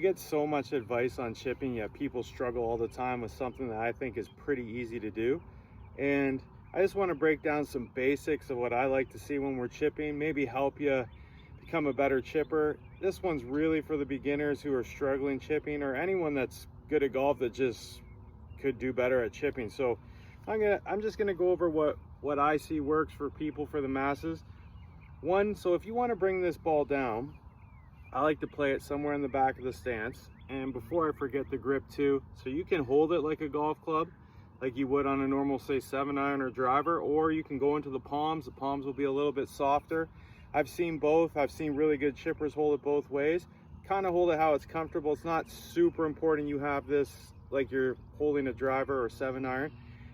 get so much advice on chipping, yet people struggle all the time with something that I think is pretty easy to do. And I just want to break down some basics of what I like to see when we're chipping, maybe help you become a better chipper. This one's really for the beginners who are struggling chipping, or anyone that's good at golf that just could do better at chipping. So I'm just gonna go over what I see works for people, for the masses. One, so if you want to bring this ball down, I like to play it somewhere in the back of the stance. And before I forget, the grip too. So you can hold it like a golf club, like you would on a normal, say, 7-iron or driver, or you can go into the palms. The palms will be a little bit softer. I've seen both. I've seen really good chippers hold it both ways. Kind of hold it how it's comfortable. It's not super important you have this like you're holding a driver or 7-iron.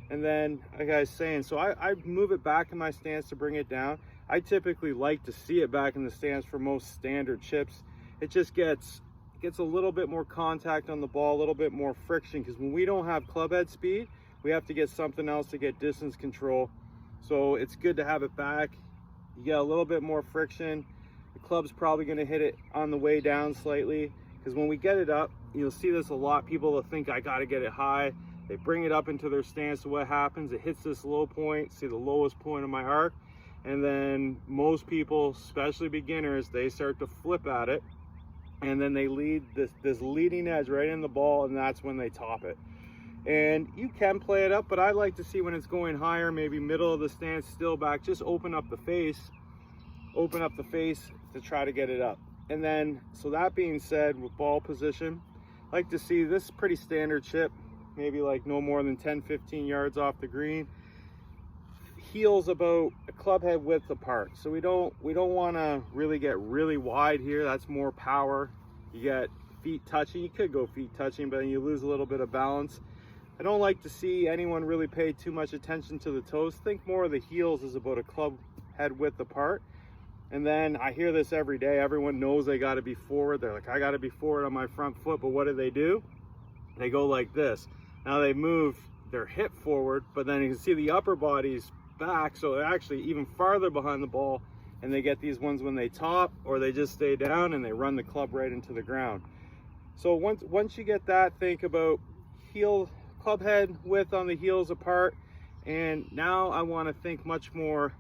And then, like I was saying, so I move it back in my stance to bring it down. I typically like to see it back in the stance for most standard chips. It just gets a little bit more contact on the ball, a little bit more friction, because when we don't have club head speed, we have to get something else to get distance control. So it's good to have it back. You get a little bit more friction. The club's probably going to hit it on the way down slightly, because when we get it up, you'll see this a lot. People will think I got to get it high. They bring it up into their stance. So what happens? It hits this low point, see the lowest point of my arc. And then most people, especially beginners, they start to flip at it, and then they lead this leading edge right in the ball, and that's when they top it. And you can play it up, but I like to see when it's going higher, maybe middle of the stance, still back, just open up the face to try to get it up. And then, so that being said, with ball position, I like to see this pretty standard chip, maybe like no more than 10-15 yards off the green. Heels about a club head width apart, so we don't want to really get really wide here. That's more power. You get feet touching. You could go feet touching, but then you lose a little bit of balance. I don't like to see anyone really pay too much attention to the toes. Think more of the heels is about a club head width apart. And then I hear this every day. Everyone knows they got to be forward. They're like, I got to be forward on my front foot, but what do? They go like this. Now they move their hip forward, but then you can see the upper body's back, so they're actually even farther behind the ball, and they get these ones when they top, or they just stay down and they run the club right into the ground. So once you get that, think about club head width on the heels apart. And now I want to think much more.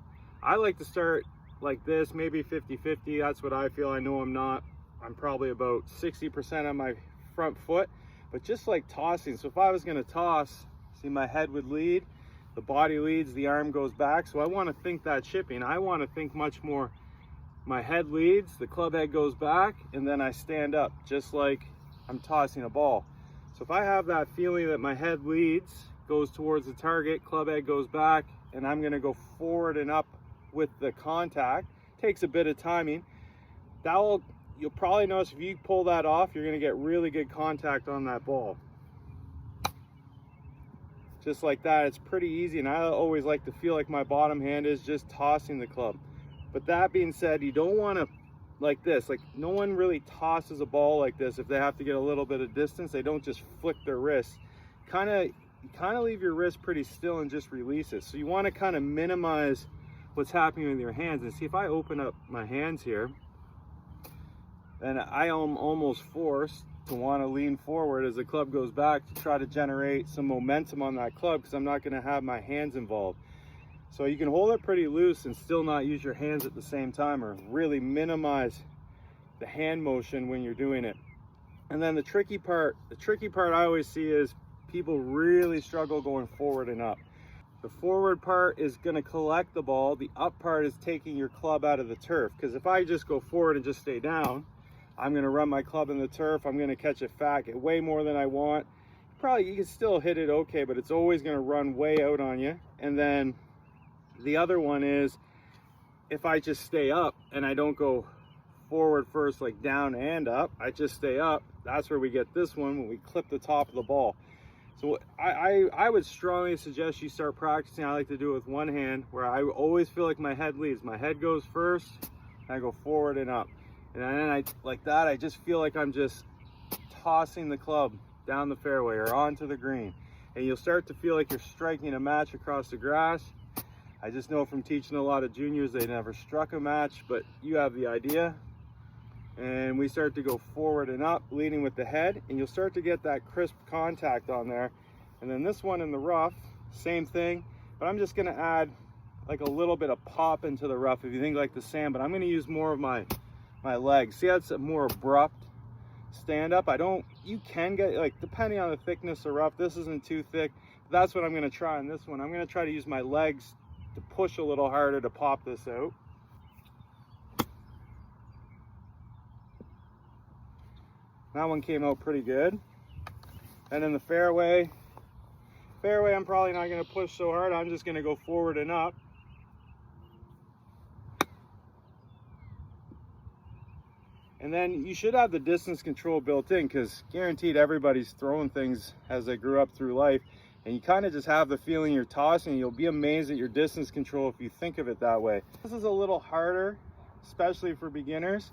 I like to start like this, maybe 50-50. That's what I feel. I know I'm probably about 60% on my front foot, but just like tossing. So if I was going to toss, see, my head would lead, the body leads, the arm goes back. So I want to think that chipping. I want to think much more, my head leads, the club head goes back, and then I stand up just like I'm tossing a ball. So if I have that feeling that my head leads, goes towards the target, club head goes back, and I'm going to go forward and up with the contact, takes a bit of timing. You'll probably notice if you pull that off, you're going to get really good contact on that ball. Just like that. It's pretty easy, and I always like to feel like my bottom hand is just tossing the club. But that being said, you don't want to like this. Like, no one really tosses a ball like this. If they have to get a little bit of distance, they don't just flick their wrist. You kind of leave your wrist pretty still and just release it. So you want to kind of minimize what's happening with your hands. And see, if I open up my hands here, then I am almost forced to want to lean forward as the club goes back to try to generate some momentum on that club, because I'm not going to have my hands involved. So you can hold it pretty loose and still not use your hands at the same time, or really minimize the hand motion when you're doing it. And then the tricky part I always see is people really struggle going forward and up. The forward part is going to collect the ball. The up part is taking your club out of the turf, because if I just go forward and just stay down, I'm going to run my club in the turf. I'm going to catch it fat, get way more than I want. You can still hit it okay, but it's always going to run way out on you. And then the other one is, if I just stay up and I don't go forward first, like down and up, I just stay up, that's where we get this one, when we clip the top of the ball. So I would strongly suggest you start practicing. I like to do it with one hand, where I always feel like my head leads. My head goes first, and I go forward and up. And then like that, I just feel like I'm just tossing the club down the fairway or onto the green. And you'll start to feel like you're striking a match across the grass. I just know from teaching a lot of juniors, they never struck a match, but you have the idea. and we start to go forward and up, leading with the head, and you'll start to get that crisp contact on there. And then this one in the rough, same thing, but I'm just gonna add like a little bit of pop into the rough if you think like the sand, but I'm gonna use more of my legs. See how it's a more abrupt stand up? You can get, like, depending on the thickness of rough, this isn't too thick. That's what I'm gonna try on this one. I'm gonna try to use my legs to push a little harder to pop this out. That one came out pretty good. And in the fairway, I'm probably not gonna push so hard. I'm just gonna go forward and up. And then you should have the distance control built in, because guaranteed everybody's throwing things as they grew up through life. And you kind of just have the feeling you're tossing. You'll be amazed at your distance control if you think of it that way. This is a little harder, especially for beginners.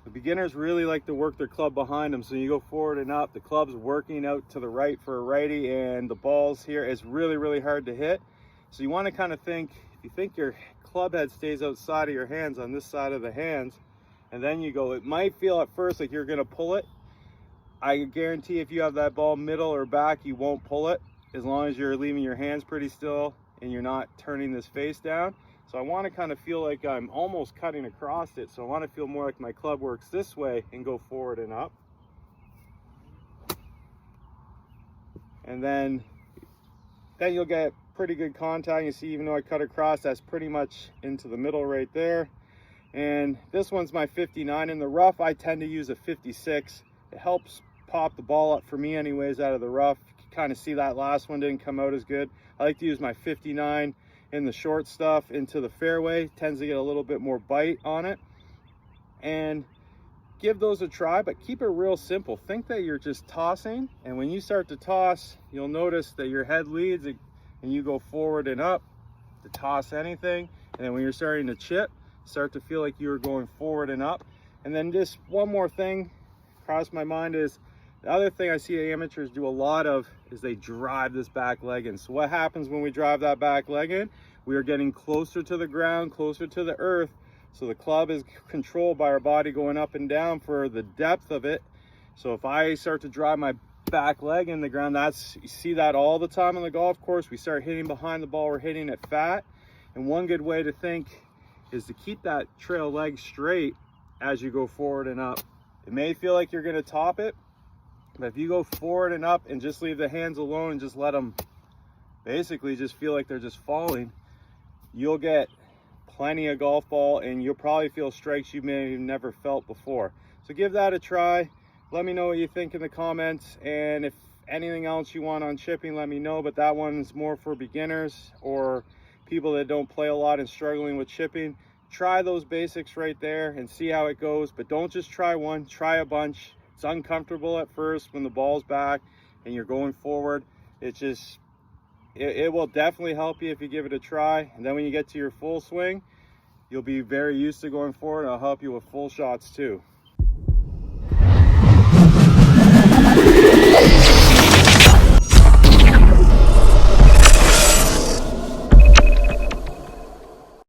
The beginners really like to work their club behind them. So you go forward and up, the club's working out to the right for a righty, and the balls here is really, really hard to hit. So you want to kind of think, if you think your club head stays outside of your hands on this side of the hands, and then you go, it might feel at first like you're gonna pull it. I guarantee if you have that ball middle or back, you won't pull it, as long as you're leaving your hands pretty still and you're not turning this face down. So I want to kind of feel like I'm almost cutting across it. So I want to feel more like my club works this way and go forward and up. And then you'll get pretty good contact. You see, even though I cut across, that's pretty much into the middle right there. And this one's my 59. In the rough, I tend to use a 56. It helps pop the ball up for me anyways out of the rough. You can kind of see that last one didn't come out as good. I like to use my 59 in the short stuff into the fairway. Tends to get a little bit more bite on it. And give those a try, but keep it real simple. Think that you're just tossing, and when you start to toss, you'll notice that your head leads and you go forward and up to toss anything. And then when you're starting to chip, start to feel like you're going forward and up. And then just one more thing crossed my mind is, the other thing I see amateurs do a lot of is they drive this back leg in. So what happens when we drive that back leg in? We are getting closer to the ground, closer to the earth. So the club is controlled by our body going up and down for the depth of it. So if I start to drive my back leg in the ground, you see that all the time on the golf course. We start hitting behind the ball, we're hitting it fat. And one good way to think is to keep that trail leg straight as you go forward and up. It may feel like you're going to top it, but if you go forward and up and just leave the hands alone and just let them basically just feel like they're just falling, you'll get plenty of golf ball, and you'll probably feel strikes you may have never felt before. So give that a try. Let me know what you think in the comments, and if anything else you want on chipping, let me know. But that one's more for beginners or people that don't play a lot and struggling with chipping. Try those basics right there and see how it goes, but don't just try one, try a bunch. It's uncomfortable at first when the ball's back and you're going forward. It will definitely help you if you give it a try. And then when you get to your full swing, you'll be very used to going forward, and it'll help you with full shots too.